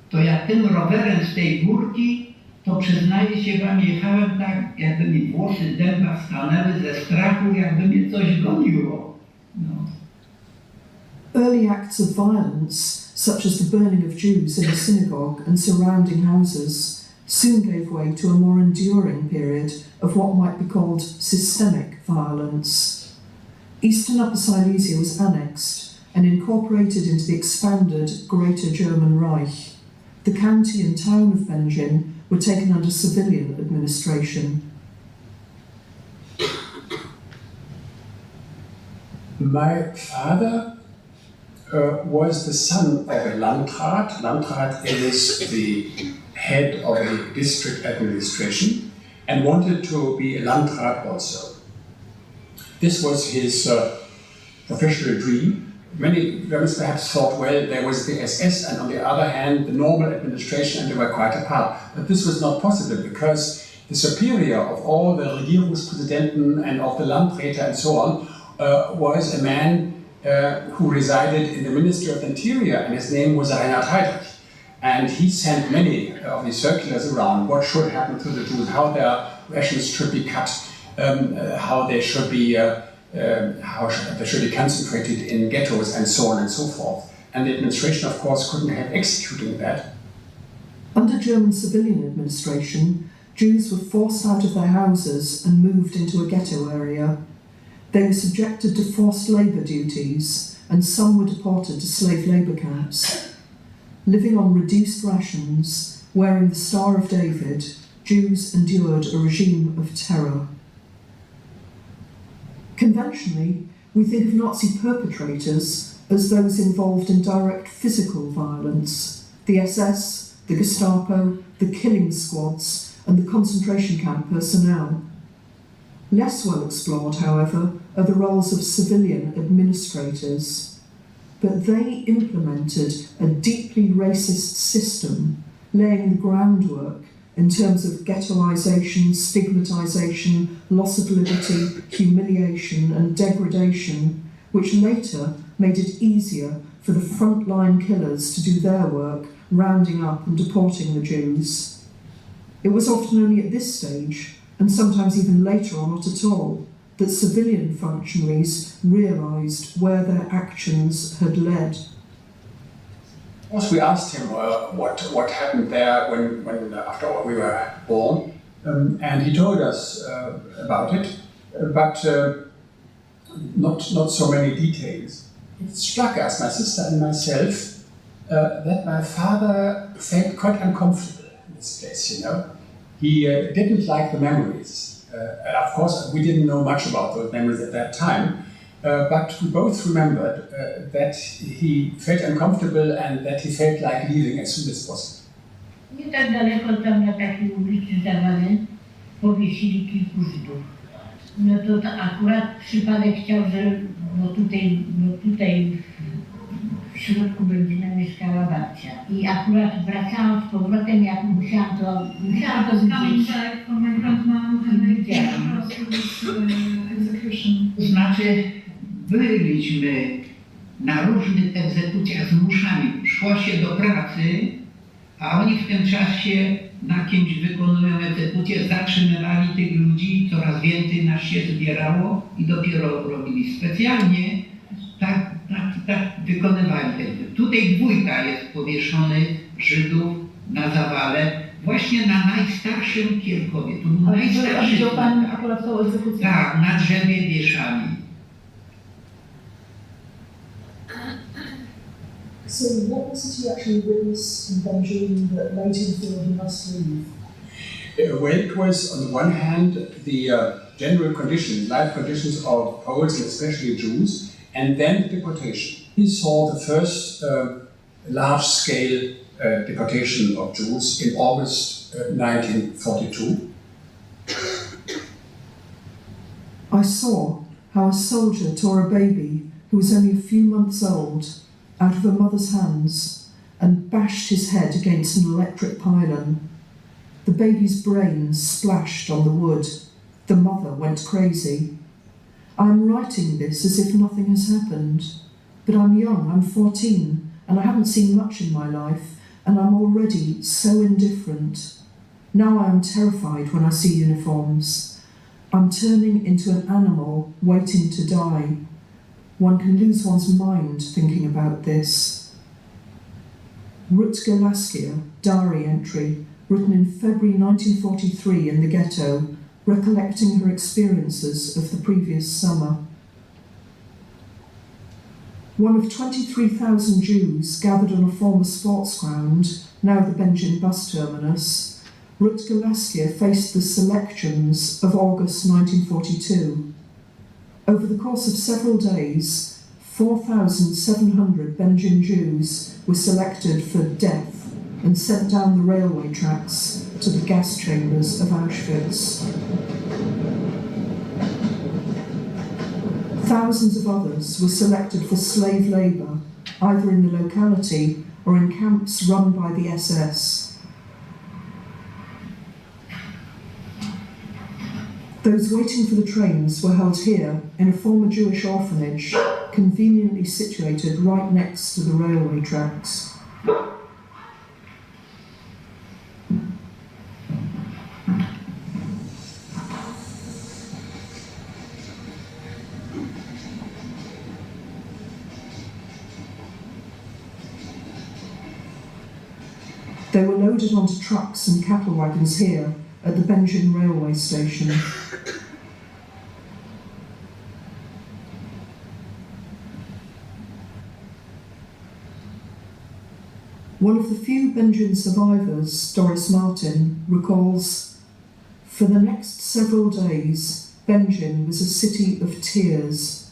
To ja tym rowerem z tej górki, to przyznaję się wam, jechałem tak, jakby mi włosy dęba stanęły ze strachu, jakby mnie coś goniło. No. Early acts of violence, such as the burning of Jews in a synagogue and surrounding houses, soon gave way to a more enduring period of what might be called systemic violence. Eastern Upper Silesia was annexed and incorporated into the expanded Greater German Reich. the county and town of Bedzin were taken under civilian administration. My father was the son of a Landrat. Landrat is the head of a district administration and wanted to be a Landrat also. This was his professional dream. Many Germans perhaps thought, well, there was the SS and on the other hand the normal administration, and they were quite apart. But this was not possible because the superior of all the Regierungspräsidenten and of the Landräte and so on was a man who resided in the Ministry of the Interior, and his name was Reinhard Heydrich. And he sent many of these circulars around what should happen to the Jews, how their rations should be cut, how they should be concentrated in ghettos and so on and so forth. And the administration, of course, couldn't have executed that. Under German civilian administration, Jews were forced out of their houses and moved into a ghetto area. They were subjected to forced labour duties, and some were deported to slave labour camps. Living on reduced rations, wearing the Star of David, Jews endured a regime of terror. Conventionally, we think of Nazi perpetrators as those involved in direct physical violence: the SS, the Gestapo, the killing squads, and the concentration camp personnel. Less well explored, however, are the roles of civilian administrators. But they implemented a deeply racist system, laying the groundwork in terms of ghettoisation, stigmatisation, loss of liberty, humiliation and degradation, which later made it easier for the frontline killers to do their work, rounding up and deporting the Jews. It was often only at this stage, and sometimes even later or not at all, that civilian functionaries realised where their actions had led. Of course, we asked him what happened there when after we were born, and he told us about it, but not so many details. It struck us, my sister and myself, that my father felt quite uncomfortable in this place, you know. He didn't like the memories. Of course, we didn't know much about those memories at that time, but we both remembered that he felt uncomfortable and that he felt like leaving as soon as possible. Nie tak daleko tam na takiej ulicy Zawady powiesili kilku Żydów. No to akurat przypadek chciał, że tutaj w środku Bedzina mieszkała babcia. I akurat wracałam z powrotem, jak musiałam to widzieć. Znaczy, byliśmy na różnych egzekucjach zmuszani. Szło się do pracy, a oni w tym czasie na kimś wykonują egzekucję, zatrzymywali tych ludzi, coraz więcej nas się zbierało i dopiero robili specjalnie, tak wykonywali egzekucję. Tutaj dwójka jest powieszony Żydów na zawale, właśnie na najstarszym Kierkowie. Tu był najstarszy. Widział Pan akurat tą egzekucję? Tak, na drzewie wieszali. So what was it he actually witnessed in Bedzin that made him feel he must leave? Well, it was on the one hand the general conditions, life conditions of Poles and especially Jews, and then the deportation. He saw the first large-scale deportation of Jews in August 1942. I saw how a soldier tore a baby who was only a few months old out of a mother's hands and bashed his head against an electric pylon. The baby's brains splashed on the wood. The mother went crazy. I am writing this as if nothing has happened, but I'm young, I'm 14, and I haven't seen much in my life, and I'm already so indifferent. Now I am terrified when I see uniforms. I'm turning into an animal waiting to die. One can lose one's mind thinking about this. Rutger Laskia, diary entry, written in February 1943 in the ghetto, recollecting her experiences of the previous summer. One of 23,000 Jews gathered on a former sports ground, now the Bedzin bus terminus, Rutger Laskier faced the selections of August 1942. Over the course of several days, 4,700 Bedzin Jews were selected for death and sent down the railway tracks to the gas chambers of Auschwitz. Thousands of others were selected for slave labour, either in the locality or in camps run by the SS. Those waiting for the trains were held here in a former Jewish orphanage, conveniently situated right next to the railway tracks. They were loaded onto trucks and cattle wagons here at the Bedzin railway station. One of the few Bedzin survivors, Doris Martin, recalls, "For the next several days, Bedzin was a city of tears.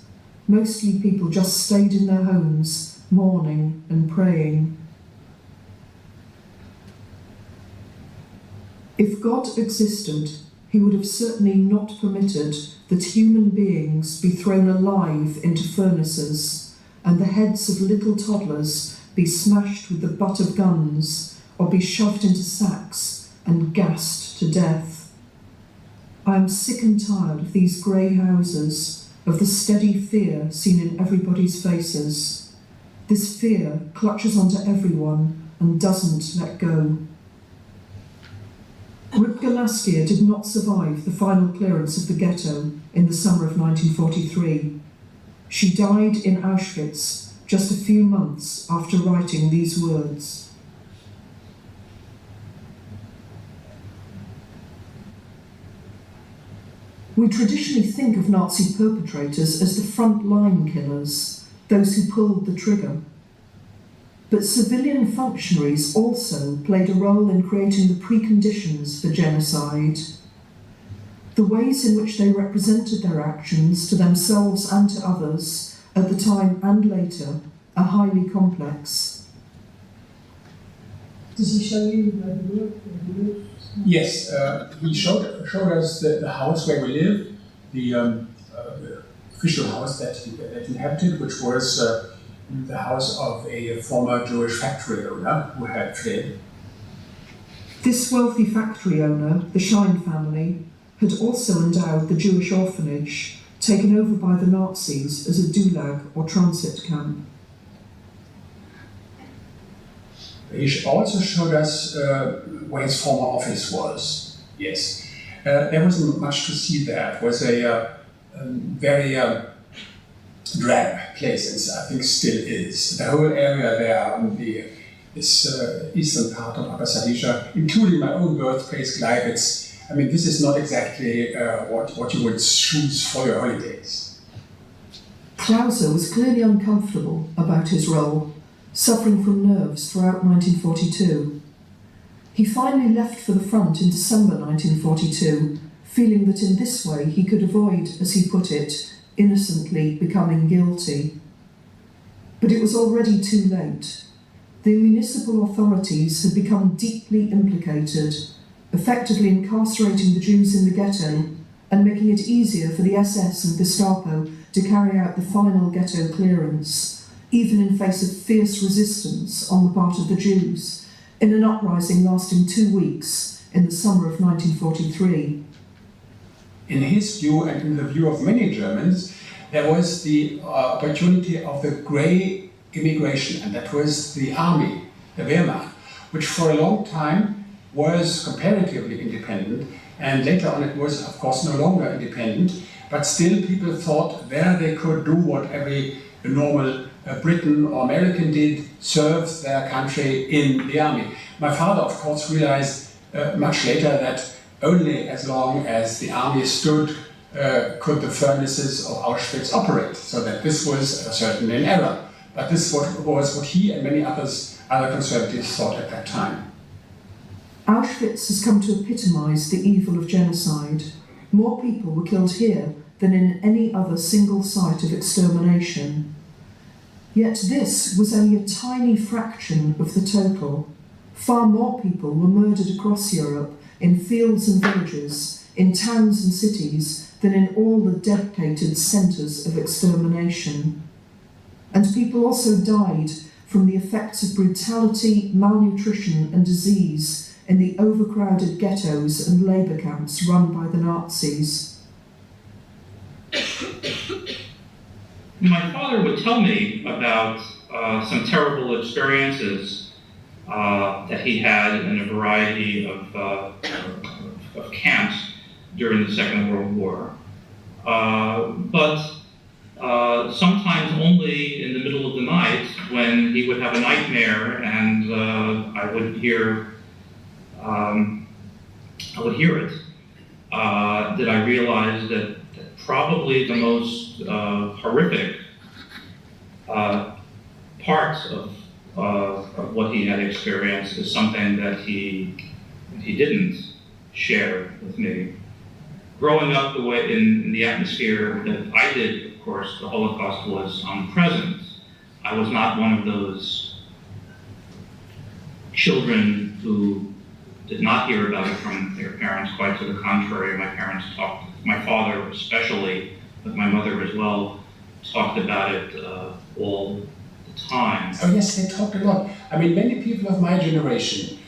Mostly people just stayed in their homes, mourning and praying. If God existed, he would have certainly not permitted that human beings be thrown alive into furnaces and the heads of little toddlers be smashed with the butt of guns or be shoved into sacks and gassed to death. I am sick and tired of these grey houses, of the steady fear seen in everybody's faces. This fear clutches onto everyone and doesn't let go." Rutger Laskier did not survive the final clearance of the ghetto in the summer of 1943. She died in Auschwitz just a few months after writing these words. We traditionally think of Nazi perpetrators as the front-line killers, those who pulled the trigger. But civilian functionaries also played a role in creating the preconditions for genocide. The ways in which they represented their actions to themselves and to others, at the time and later, are highly complex. Does he show you where he lived? Yes, he showed us the house where we live, the official house that he inhabited, which was the house of a former Jewish factory owner who had fled. This wealthy factory owner, the Schein family, had also endowed the Jewish orphanage, taken over by the Nazis as a Gulag or transit camp. He also showed us where his former office was. Yes, there wasn't much to see there. It was a very drab place, and I think still is. The whole area there on this eastern part of Upper Silesia, including my own birthplace, Gleiwitz. I mean, this is not exactly what you would choose for your holidays. Klausa was clearly uncomfortable about his role, suffering from nerves throughout 1942. He finally left for the front in December 1942, feeling that in this way he could avoid, as he put it, innocently becoming guilty. But it was already too late. The municipal authorities had become deeply implicated, effectively incarcerating the Jews in the ghetto and making it easier for the SS and Gestapo to carry out the final ghetto clearance, even in face of fierce resistance on the part of the Jews, in an uprising lasting 2 weeks in the summer of 1943. In his view, and in the view of many Germans, there was the opportunity of the grey immigration, and that was the army, the Wehrmacht, which for a long time was comparatively independent, and later on it was, of course, no longer independent, but still people thought there they could do what every normal Briton or American did, serve their country in the army. My father, of course, realized much later that only as long as the army stood could the furnaces of Auschwitz operate, so that this was certainly an error. but this was what he and many other conservatives thought at that time. Auschwitz has come to epitomise the evil of genocide. More people were killed here than in any other single site of extermination. Yet this was only a tiny fraction of the total. Far more people were murdered across Europe, in fields and villages, in towns and cities, than in all the dedicated centres of extermination. And people also died from the effects of brutality, malnutrition and disease in the overcrowded ghettos and labour camps run by the Nazis. My father would tell me about some terrible experiences that he had in a variety of camps during the Second World War. But sometimes only in the middle of the night when he would have a nightmare and I would hear it, did I realize that probably the most horrific parts of what he had experienced is something that he didn't share with me. Growing up the way in the atmosphere that I did, of course, the Holocaust was omnipresent. I was not one of those children who did not hear about it from their parents. Quite to the contrary, my parents talked, my father especially, but my mother as well, talked about it all the time. Oh yes, they talked a lot. I mean, many people of my generation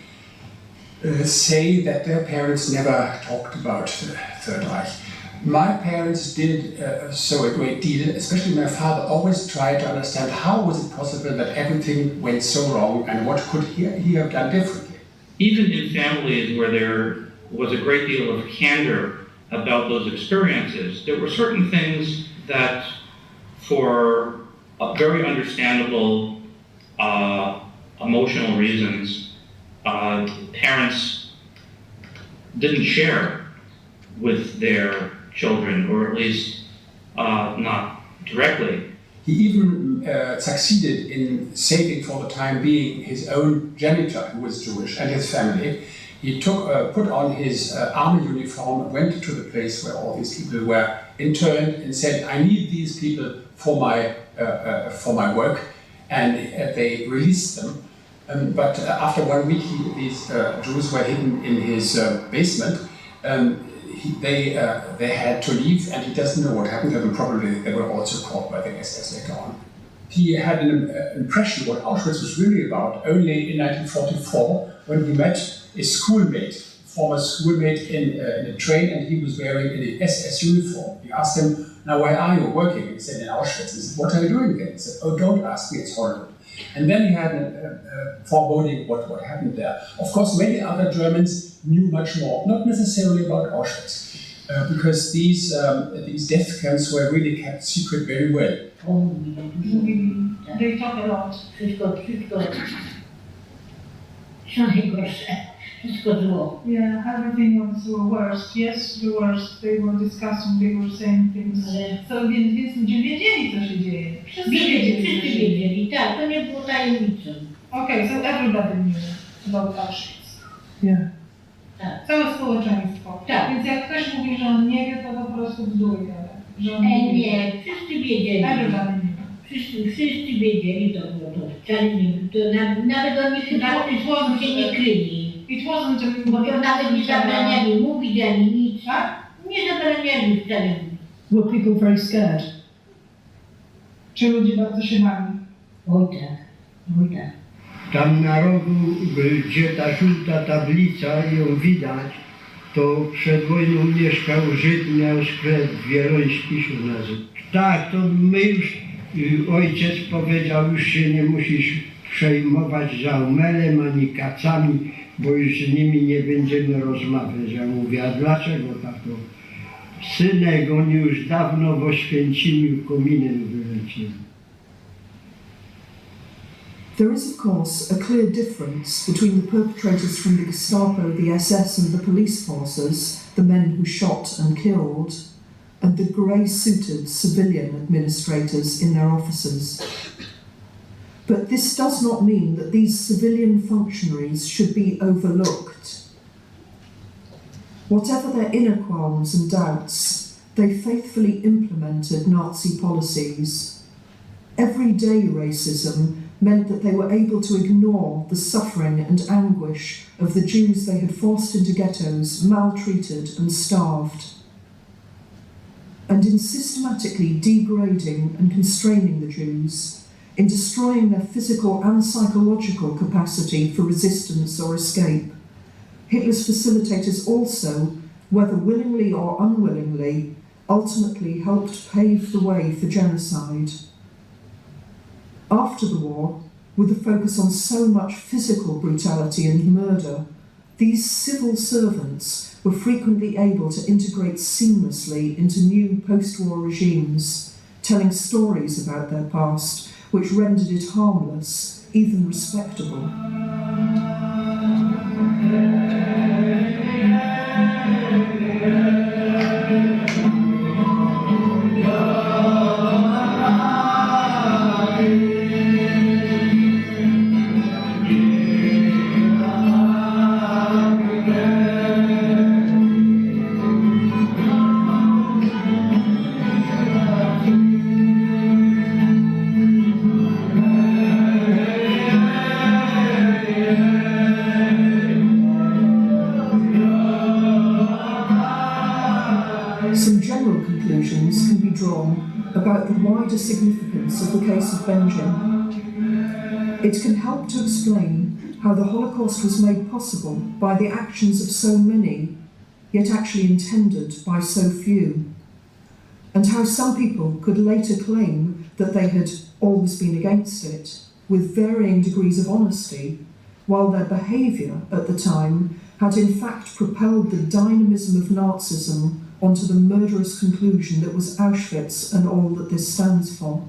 say that their parents never talked about the Third Reich. My parents did so a great deal, especially my father always tried to understand how was it possible that everything went so wrong and what could he have done differently. Even in families where there was a great deal of candor about those experiences, there were certain things that, for very understandable emotional reasons, parents didn't share with their children, or at least not directly. He even succeeded in saving for the time being his own janitor, who was Jewish, and his family. He put on his army uniform, went to the place where all these people were interned, and said, "I need these people for my work," and they released them. But after 1 week, these Jews were hidden in his basement. They had to leave, and he doesn't know what happened to them. Probably they were also caught by the SS later on. He had an impression what Auschwitz was really about only in 1944, when he met a schoolmate, former schoolmate in a train, and he was wearing an SS uniform. He asked him, "Now where are you working?" He said, "In Auschwitz." He said, "What are you doing there?" He said, "Oh, don't ask me, it's horrible." And then he had a foreboding what happened there. Of course, many other Germans knew much more, not necessarily about Auschwitz, because these death camps were really kept secret very well. They talk a lot. Wszystko najgorsze, wszystko zło. Yeah, everything was the worst. Yes, the worst. They were discussing, they were saying things. So więc ludzie wiedzieli, co się dzieje. Wszyscy Wiedzieli, tak, to nie było tajemnicą. Okay, so everybody knew about Auschwitz. Yeah. Tak. Całe społeczeństwo. Tak. Więc jak ktoś mówi, że on nie wie, to po prostu bzdury gada. Że on Nie, wszyscy wiedzieli. Everybody knew. Wszyscy wiedzieli, to było to. Wcale nie, to nawet oni chyba się nie kryli. It wasn't Bo to nawet nie zabraniali mówić ani nic. Tak? Nie zabraniali wcale. Were people very scared? Czy ludzie bardzo się bali? Oj tak, oj tak. Tam na rogu, gdzie ta żółta tablica, ją widać, to przed wojną mieszkał Żyd, miał sklep wieloński się nazywał. Tak, to my już, ojciec powiedział, już się nie musisz przejmować Żaumelem ani kacami, bo już z nimi nie będziemy rozmawiać. Ja mówię, a dlaczego tato? Synek, oni już dawno w Oświęcimiu kominem wylecieli. There is, of course, a clear difference between the perpetrators from the Gestapo, the SS and the police forces, the men who shot and killed, and the grey-suited civilian administrators in their offices. But this does not mean that these civilian functionaries should be overlooked. Whatever their inner qualms and doubts, they faithfully implemented Nazi policies. Everyday racism meant that they were able to ignore the suffering and anguish of the Jews they had forced into ghettos, maltreated and starved. And in systematically degrading and constraining the Jews, in destroying their physical and psychological capacity for resistance or escape, Hitler's facilitators also, whether willingly or unwillingly, ultimately helped pave the way for genocide. After the war, with the focus on so much physical brutality and murder, these civil servants were frequently able to integrate seamlessly into new post-war regimes, telling stories about their past, which rendered it harmless, even respectable. Some general conclusions can be drawn about the wider significance of the case of Bedzin. It can help to explain how the Holocaust was made possible by the actions of so many, yet actually intended by so few, and how some people could later claim that they had always been against it, with varying degrees of honesty, while their behaviour at the time had in fact propelled the dynamism of Nazism onto the murderous conclusion that was Auschwitz and all that this stands for.